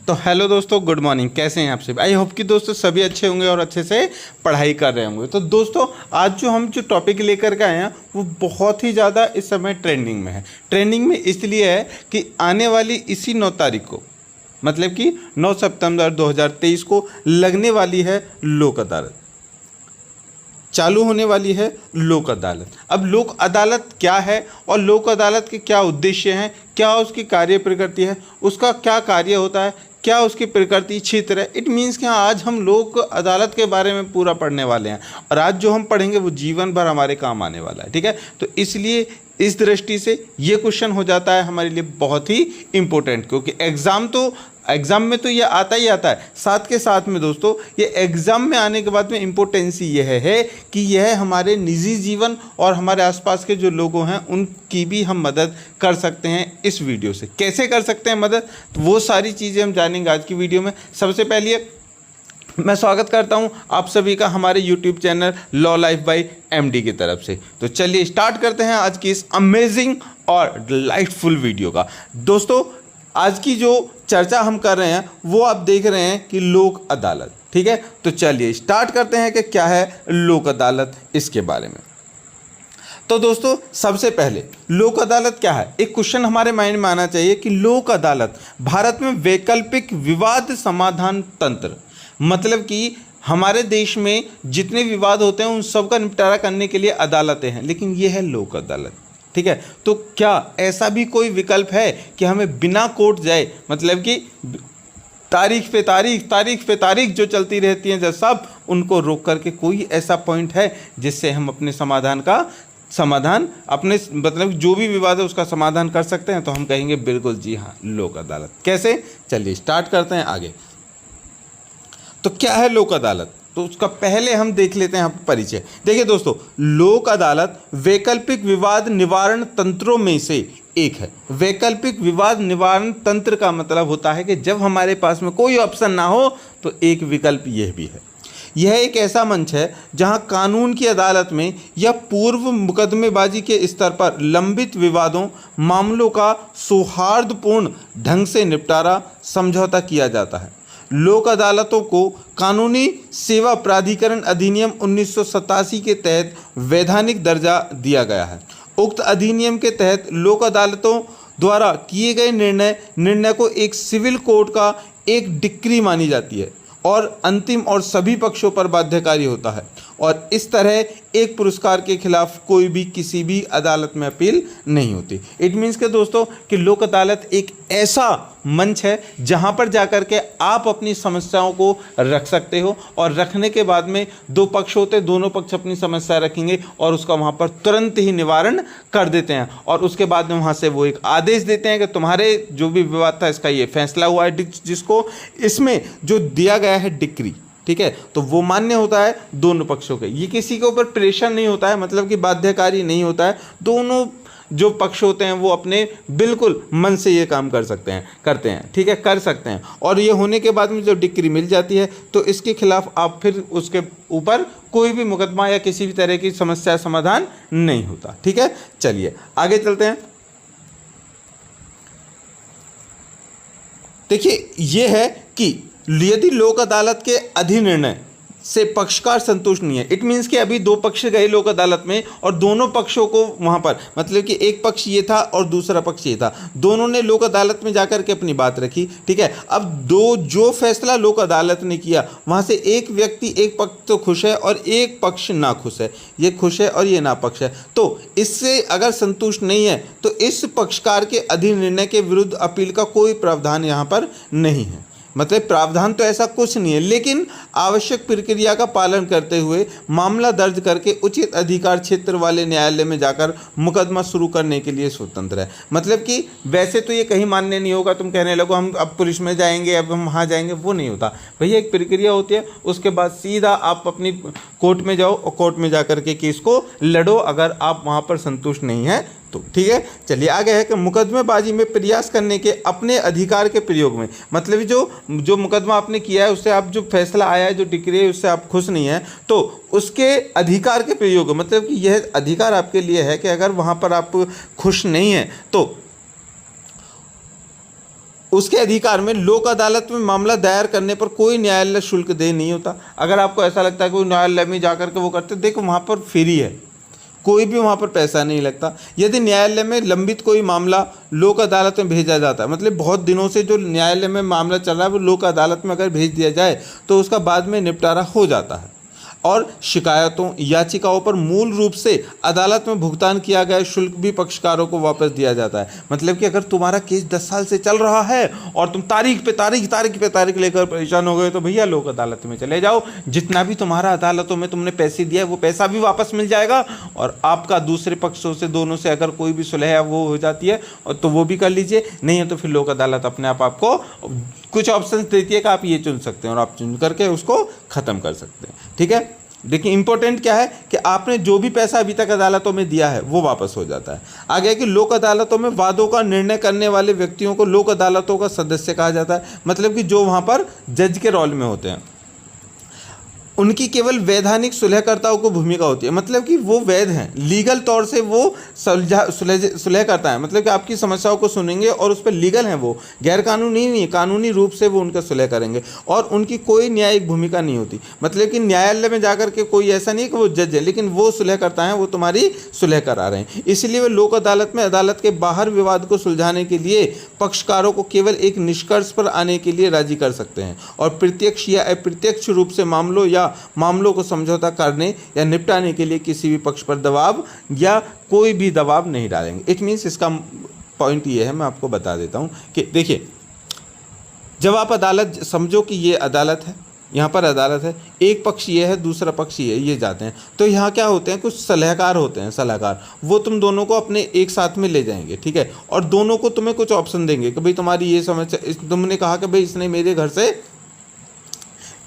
तो हेलो दोस्तों, good morning. कैसे हैं आप सभी? आई होप कि दोस्तों सभी अच्छे होंगे और अच्छे से पढ़ाई कर रहे होंगे। तो दोस्तों आज जो टॉपिक लेकर के आए हैं वो बहुत ही ज़्यादा इस समय ट्रेंडिंग में है। ट्रेंडिंग में इसलिए है कि आने वाली इसी 9 तारीख को, मतलब कि 9 सितंबर 2023 को लगने वाली है लोक अदालत, चालू होने वाली है लोक अदालत। अब लोक अदालत क्या है और लोक अदालत के क्या उद्देश्य हैं, क्या उसकी कार्य प्रकृति है, उसका क्या कार्य होता है, क्या उसकी प्रकृति क्षेत्र है। इट मीन्स कि आज हम लोक अदालत के बारे में पूरा पढ़ने वाले हैं और आज जो हम पढ़ेंगे वो जीवन भर हमारे काम आने वाला है। ठीक है, तो इसलिए इस दृष्टि से ये क्वेश्चन हो जाता है हमारे लिए बहुत ही इम्पोर्टेंट, क्योंकि एग्ज़ाम में तो ये आता ही आता है। साथ के साथ में दोस्तों ये एग्ज़ाम में आने के बाद में इम्पोर्टेंसी यह है कि यह हमारे निजी जीवन और हमारे आसपास के जो लोगों हैं उनकी भी हम मदद कर सकते हैं इस वीडियो से। कैसे कर सकते हैं मदद, तो वो सारी चीज़ें हम जानेंगे आज की वीडियो में। सबसे पहले मैं स्वागत करता हूं आप सभी का हमारे YouTube channel law life by MD की तरफ से। तो चलिए स्टार्ट करते हैं आज की इस अमेजिंग और डिलाइटफुल वीडियो का। दोस्तों आज की जो चर्चा हम कर रहे हैं वो आप देख रहे हैं कि लोक अदालत। ठीक है, तो चलिए स्टार्ट करते हैं कि क्या है लोक अदालत, इसके बारे में। तो दोस्तों सबसे पहले लोक अदालत क्या है, एक क्वेश्चन हमारे माइंड में आना चाहिए कि लोक अदालत भारत में वैकल्पिक विवाद समाधान तंत्र, मतलब कि हमारे देश में जितने विवाद होते हैं उन सब का निपटारा करने के लिए अदालतें हैं, लेकिन यह है लोक अदालत। ठीक है, तो क्या ऐसा भी कोई विकल्प है कि हमें बिना कोर्ट जाए, मतलब कि तारीख पे तारीख जो चलती रहती हैं जब सब, उनको रोक करके कोई ऐसा पॉइंट है जिससे हम अपने समाधान अपने मतलब जो भी विवाद है उसका समाधान कर सकते हैं? तो हम कहेंगे बिल्कुल जी हाँ, लोक अदालत। कैसे, चलिए स्टार्ट करते हैं आगे। तो क्या है लोक अदालत, तो उसका पहले हम देख लेते हैं परिचय। देखिए दोस्तों, लोक अदालत वैकल्पिक विवाद निवारण तंत्रों में से एक है। वैकल्पिक विवाद निवारण तंत्र का मतलब होता है कि जब हमारे पास में कोई ऑप्शन ना हो तो एक विकल्प यह भी है। यह एक ऐसा मंच है जहां कानून की अदालत में या पूर्व मुकदमेबाजी के स्तर पर लंबित विवादों मामलों का सौहार्दपूर्ण ढंग से निपटारा समझौता किया जाता है। लोक अदालतों को कानूनी सेवा प्राधिकरण अधिनियम 1987 के तहत वैधानिक दर्जा दिया गया है। उक्त अधिनियम के तहत लोक अदालतों द्वारा किए गए निर्णय को एक सिविल कोर्ट का एक डिक्री मानी जाती है और अंतिम और सभी पक्षों पर बाध्यकारी होता है, और इस तरह एक पुरस्कार के खिलाफ कोई भी किसी भी अदालत में अपील नहीं होती। इट मीन्स के दोस्तों कि लोक अदालत एक ऐसा मंच है जहां पर जाकर के आप अपनी समस्याओं को रख सकते हो, और रखने के बाद में दो पक्ष होते हैं, दोनों पक्ष अपनी समस्या रखेंगे और उसका वहां पर तुरंत ही निवारण कर देते हैं, और उसके बाद में वहां से वो एक आदेश देते हैं कि तुम्हारे जो भी विवाद था इसका ये फैसला हुआ है, जिसको इसमें जो दिया गया है डिक्री, ठीक है, तो वो मान्य होता है दोनों पक्षों के। ये किसी के ऊपर प्रेशर नहीं होता है, मतलब कि बाध्यकारी नहीं होता है। दोनों जो पक्ष होते हैं वो अपने बिल्कुल मन से ये काम करते हैं। ठीक है, कर सकते हैं, और ये होने के बाद में जो डिक्री मिल जाती है तो इसके खिलाफ आप फिर उसके ऊपर कोई भी मुकदमा या किसी भी तरह की समस्या समाधान नहीं होता। ठीक है, चलिए आगे चलते हैं। देखिए ये है कि यदि लोक अदालत के अधिनिर्णय से पक्षकार संतुष्ट नहीं है, इट मीन्स कि अभी दो पक्ष गए लोक अदालत में और दोनों पक्षों को वहां पर, मतलब कि एक पक्ष ये था और दूसरा पक्ष ये था, दोनों ने लोक अदालत में जाकर के अपनी बात रखी। ठीक है, अब जो फैसला लोक अदालत ने किया वहां से एक व्यक्ति, एक पक्ष तो खुश है और एक पक्ष ना खुश है, ये खुश है और ये नापक्ष है, तो इससे अगर संतुष्ट नहीं है तो इस पक्षकार के अधिनिर्णय के विरुद्ध अपील का कोई प्रावधान यहाँ पर नहीं है। मतलब प्रावधान तो ऐसा कुछ नहीं है, लेकिन आवश्यक प्रक्रिया का पालन करते हुए मामला दर्ज करके उचित अधिकार क्षेत्र वाले न्यायालय में जाकर मुकदमा शुरू करने के लिए स्वतंत्र है। मतलब कि वैसे तो ये कहीं मान्य नहीं होगा, तुम कहने लगो हम अब पुलिस में जाएंगे, अब हम वहाँ जाएंगे, वो नहीं होता भैया। एक प्रक्रिया होती है, उसके बाद सीधा आप अपनी कोर्ट में जाओ और कोर्ट में जाकर के केस को लड़ो, अगर आप वहाँ पर संतुष्ट नहीं हैं तो। ठीक है, चलिए आगे है कि मुकदमेबाजी में प्रयास करने के अपने अधिकार के प्रयोग में, मतलब जो मुकदमा आपने किया है उससे आप जो फैसला आया है, जो डिक्री है, उससे आप खुश नहीं हैं तो उसके अधिकार के प्रयोग, मतलब कि यह अधिकार आपके लिए है कि अगर वहाँ पर आप खुश नहीं हैं तो उसके अधिकार में लोक अदालत में मामला दायर करने पर कोई न्यायालय शुल्क देय नहीं होता। अगर आपको ऐसा लगता है कि वो न्यायालय में जाकर के वो करते, देखो वहाँ पर फ्री है, कोई भी वहाँ पर पैसा नहीं लगता। यदि न्यायालय में लंबित कोई मामला लोक अदालत में भेजा जाता है, मतलब बहुत दिनों से जो न्यायालय में मामला चल रहा है वो लोक अदालत में अगर भेज दिया जाए तो उसका बाद में निपटारा हो जाता है। और शिकायतों याचिकाओं पर मूल रूप से अदालत में भुगतान किया गया शुल्क भी पक्षकारों को वापस दिया जाता है। मतलब कि अगर तुम्हारा केस 10 साल से चल रहा है और तुम तारीख पे तारीख लेकर परेशान हो गए, तो भैया लोक अदालत में चले जाओ, जितना भी तुम्हारा अदालतों में तुमने पैसे दिया है वो पैसा भी वापस मिल जाएगा, और आपका दूसरे पक्षों से दोनों से अगर कोई भी सुलह वो हो जाती है तो वो भी कर लीजिए। नहीं है तो फिर लोक अदालत अपने आप आपको कुछ ऑप्शंस देती है कि आप ये चुन सकते हैं और आप चुन करके उसको ख़त्म कर सकते हैं। ठीक है, देखिए इंपॉर्टेंट क्या है कि आपने जो भी पैसा अभी तक अदालतों में दिया है वो वापस हो जाता है। आगे है कि लोक अदालतों में वादों का निर्णय करने वाले व्यक्तियों को लोक अदालतों का सदस्य कहा जाता है। मतलब कि जो वहाँ पर जज के रोल में होते हैं, उनकी केवल वैधानिक सुलहकर्ताओं को भूमिका होती है। मतलब कि वो वैध हैं, लीगल तौर से वो सुलह करता है, मतलब कि आपकी समस्याओं को सुनेंगे और उस पर लीगल हैं, वो गैर कानूनी नहीं है, कानूनी रूप से वो उनका सुलह करेंगे और उनकी कोई न्यायिक भूमिका नहीं होती। मतलब कि न्यायालय में जाकर के कोई ऐसा नहीं है कि वो जज है, लेकिन वो सुलह करता है, वो तुम्हारी सुलह करा रहे हैं। इसलिए वे लोक अदालत में अदालत के बाहर विवाद को सुलझाने के लिए पक्षकारों को केवल एक निष्कर्ष पर आने के लिए राजी कर सकते हैं और प्रत्यक्ष या अप्रत्यक्ष रूप से मामलों को समझौता करने या निपटाने के लिए किसी भी पक्ष पर दबाव या कोई भी दबाव नहीं डालेंगे। इट मीन्स इसका पॉइंट ये है, मैं आपको बता देता हूँ कि देखिए, जब आप अदालत समझो कि ये अदालत है, यहाँ पर अदालत है, एक पक्ष ये है, दूसरा पक्ष ये है, ये जाते हैं, तो यहाँ क्या होते हैं, कुछ सलाहकार होते हैं, सलाहकार, वो तुम दोनों को अपने एक साथ में ले जाएंगे। ठीक है, और दोनों को तुम्हें कुछ ऑप्शन देंगे कि भाई तुम्हारी ये समस्या, तुमने कहा कि भाई इसने मेरे घर से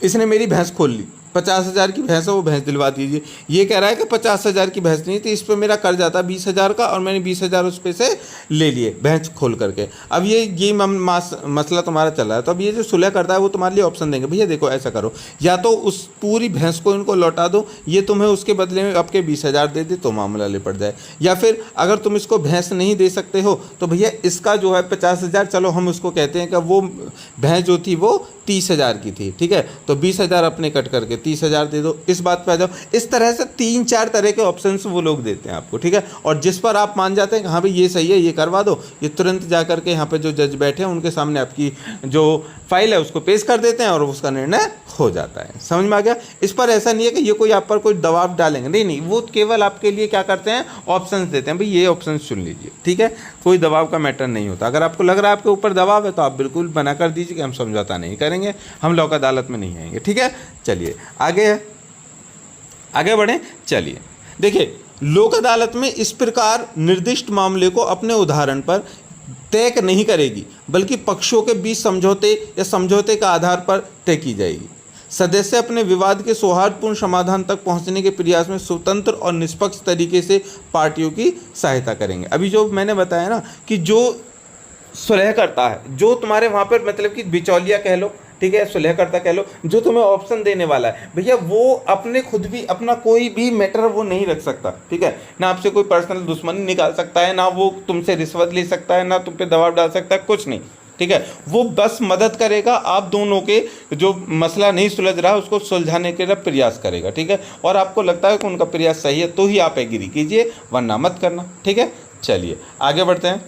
इसने मेरी भैंस खोल ली, 50,000 की भैंस है, वो भैंस दिलवा दीजिए। ये कह रहा है कि 50,000 की भैंस नहीं थी, इस पर मेरा कर्ज आता 20,000 का और मैंने 20,000 उस पे से ले लिए भैंस खोल करके। अब ये मसला तुम्हारा चल रहा है, तो अब ये जो सुलह करता है वो तुम्हारे लिए ऑप्शन देंगे, भैया देखो ऐसा करो, या तो उस पूरी भैंस को इनको लौटा दो, ये तुम्हें उसके बदले में आपके 20,000 दे दे तो मामला निपट जाए, या फिर अगर तुम इसको भैंस नहीं दे सकते हो तो भैया इसका जो है 50,000, चलो हम उसको कहते हैं कि वो भैंस जो थी वो 30,000 की थी। ठीक है, तो 20,000 अपने कट करके 30,000 दे दो, इस बात पे आ जाओ। इस तरह से 3-4 तरह के ऑप्शंस वो लोग देते हैं आपको। ठीक है, और जिस पर आप मान जाते हैं कि हाँ भाई ये सही है, ये करवा दो, ये तुरंत जा करके यहाँ पे जो जज बैठे हैं उनके सामने आपकी जो फाइल है उसको पेश कर देते हैं और उसका निर्णय हो जाता है। समझ में आ गया? इस पर ऐसा नहीं है कि ये कोई आप पर कोई दबाव डालेंगे, नहीं, वो केवल आपके लिए क्या करते हैं, ऑप्शंस देते हैं, भाई ये ऑप्शंस चुन लीजिए। ठीक है, कोई दबाव का मैटर नहीं होता। अगर आपको लग रहा है आपके ऊपर दबाव है तो आप बिल्कुल मना कर दीजिए कि हम समझौता नहीं करेंगे, हम लोक अदालत में नहीं आएंगे। ठीक है, चलिए आगे बढ़ें। चलिए देखिए, लोक अदालत में इस प्रकार निर्दिष्ट मामले को अपने उदाहरण पर तय नहीं करेगी, बल्कि पक्षों के बीच समझौते या समझौते का आधार पर तय की जाएगी। सदस्य अपने विवाद के सौहार्दपूर्ण समाधान तक पहुंचने के प्रयास में स्वतंत्र और निष्पक्ष तरीके से पार्टियों की सहायता करेंगे। अभी जो मैंने बताया ना कि जो सुलह करता है, जो तुम्हारे वहाँ पर मतलब कि बिचौलिया कह लो, ठीक है, सुलहकर्ता कह लो, जो तुम्हें ऑप्शन देने वाला है, भैया वो अपने खुद भी अपना कोई भी मैटर वो नहीं रख सकता। ठीक है, ना आपसे कोई पर्सनल दुश्मनी निकाल सकता है, ना वो तुमसे रिश्वत ले सकता है, ना तुम पे दबाव डाल सकता है, कुछ नहीं। ठीक है, वो बस मदद करेगा, आप दोनों के जो मसला नहीं सुलझ रहा उसको सुलझाने के लिए प्रयास करेगा। ठीक है, और आपको लगता है कि उनका प्रयास सही है तो ही आप एग्री कीजिए, वरना मत करना। ठीक है, चलिए आगे बढ़ते हैं।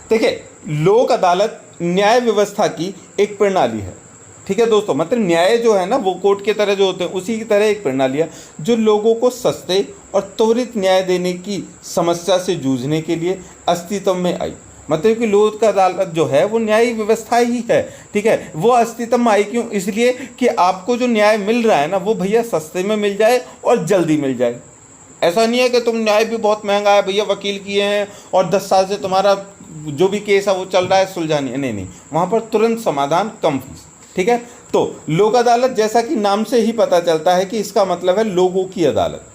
देखिए, लोक अदालत न्याय व्यवस्था की एक प्रणाली है। ठीक है दोस्तों, मतलब न्याय जो है ना वो कोर्ट के तरह जो होते हैं उसी की तरह एक प्रणाली है जो लोगों को सस्ते और त्वरित न्याय देने की समस्या से जूझने के लिए अस्तित्व में आई। मतलब कि लोक अदालत जो है वो न्यायिक व्यवस्था ही है। ठीक है, वो अस्तित्व में आई क्यों? इसलिए कि आपको जो न्याय मिल रहा है ना वो भैया सस्ते में मिल जाए और जल्दी मिल जाए। ऐसा नहीं है कि तुम न्याय भी बहुत महंगा है भैया, वकील किए हैं और 10 साल से तुम्हारा जो भी केस है वो चल रहा है, सुलझानी है, नहीं, वहाँ पर तुरंत समाधान, कम फीस। ठीक है, तो लोक अदालत जैसा कि नाम से ही पता चलता है कि इसका मतलब है लोगों की अदालत।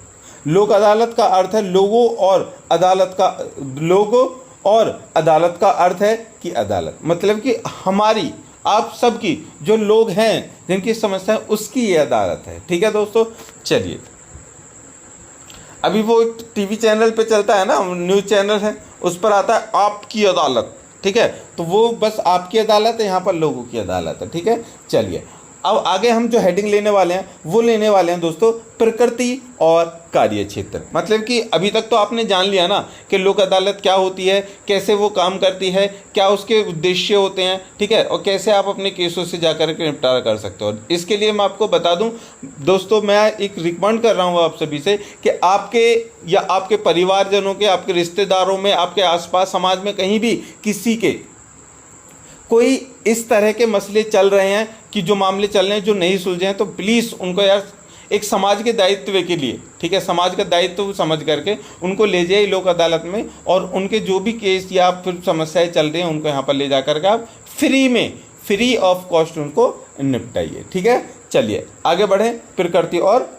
लोक अदालत का अर्थ है लोगों, और अदालत का अर्थ है कि अदालत, मतलब कि हमारी, आप सबकी जो लोग हैं जिनकी समस्या है उसकी ये अदालत है। ठीक है दोस्तों, चलिए अभी वो टीवी चैनल पे चलता है ना, न्यूज़ चैनल है, उस पर आता है आपकी अदालत। ठीक है। तो वो बस आपकी अदालत है, यहाँ पर लोगों की अदालत है, ठीक है। चलिए अब आगे हम जो हेडिंग लेने वाले हैं वो लेने वाले हैं दोस्तों प्रकृति और कार्य क्षेत्र। मतलब कि अभी तक तो आपने जान लिया ना कि लोक अदालत क्या होती है, कैसे वो काम करती है, क्या उसके उद्देश्य होते हैं, ठीक है, और कैसे आप अपने केसों से जाकर के निपटारा कर सकते हो। इसके लिए मैं आपको बता दूं दोस्तों, मैं एक रिकमेंड कर रहा हूँ आप सभी से कि आपके या आपके परिवारजनों के, आपके रिश्तेदारों में, आपके आसपास समाज में कहीं भी किसी के कोई इस तरह के मसले चल रहे हैं कि जो मामले चल रहे हैं जो नहीं सुलझे हैं, तो प्लीज़ उनको यार एक समाज के दायित्व के लिए, ठीक है, समाज का दायित्व समझ करके उनको ले जाइए लोक अदालत में, और उनके जो भी केस या फिर समस्याएं चल रही हैं उनको यहाँ पर ले जा करके आप फ्री ऑफ कॉस्ट उनको निपटाइए, ठीक है। चलिए आगे बढ़ें प्रकृति और